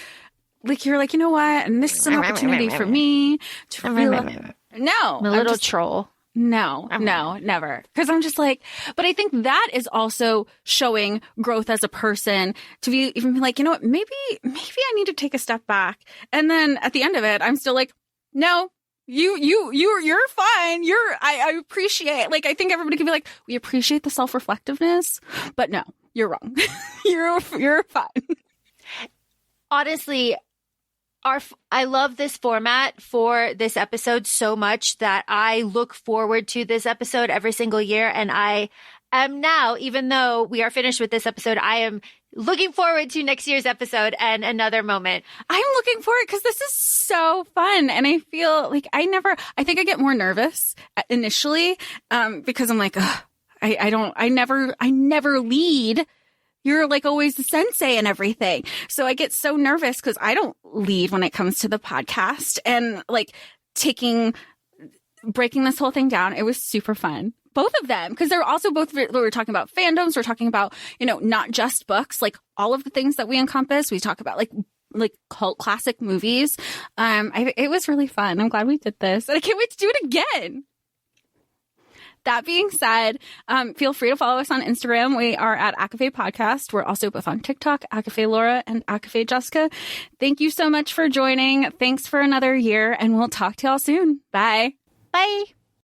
[SPEAKER 2] like, you're like, you know what? And this is an opportunity for me to realize. No.
[SPEAKER 3] I'm a little troll.
[SPEAKER 2] No, never. Because I'm just like, but I think that is also showing growth as a person to be even like, you know what, maybe I need to take a step back. And then at the end of it, I'm still like, no, you're fine. I appreciate, like, I think everybody can be like, we appreciate the self-reflectiveness, but no, you're wrong. You're fine.
[SPEAKER 3] Honestly, I love this format for this episode so much that I look forward to this episode every single year. And I am now, even though we are finished with this episode, I am looking forward to next year's episode and another moment.
[SPEAKER 2] I'm looking forward because this is so fun. And I feel like I think I get more nervous initially because I'm like, I never lead. You're like always the sensei and everything. So I get so nervous because I don't lead when it comes to the podcast, and like breaking this whole thing down. It was super fun. Both of them, because they're also both, we're talking about fandoms. We're talking about, not just books, like all of the things that we encompass. We talk about like cult classic movies. It was really fun. I'm glad we did this. And I can't wait to do it again. That being said, feel free to follow us on Instagram. We are at ACOFAE Podcast. We're also both on TikTok, ACOFAE Laura and ACOFAE Jessica. Thank you so much for joining. Thanks for another year, and we'll talk to y'all soon. Bye.
[SPEAKER 3] Bye.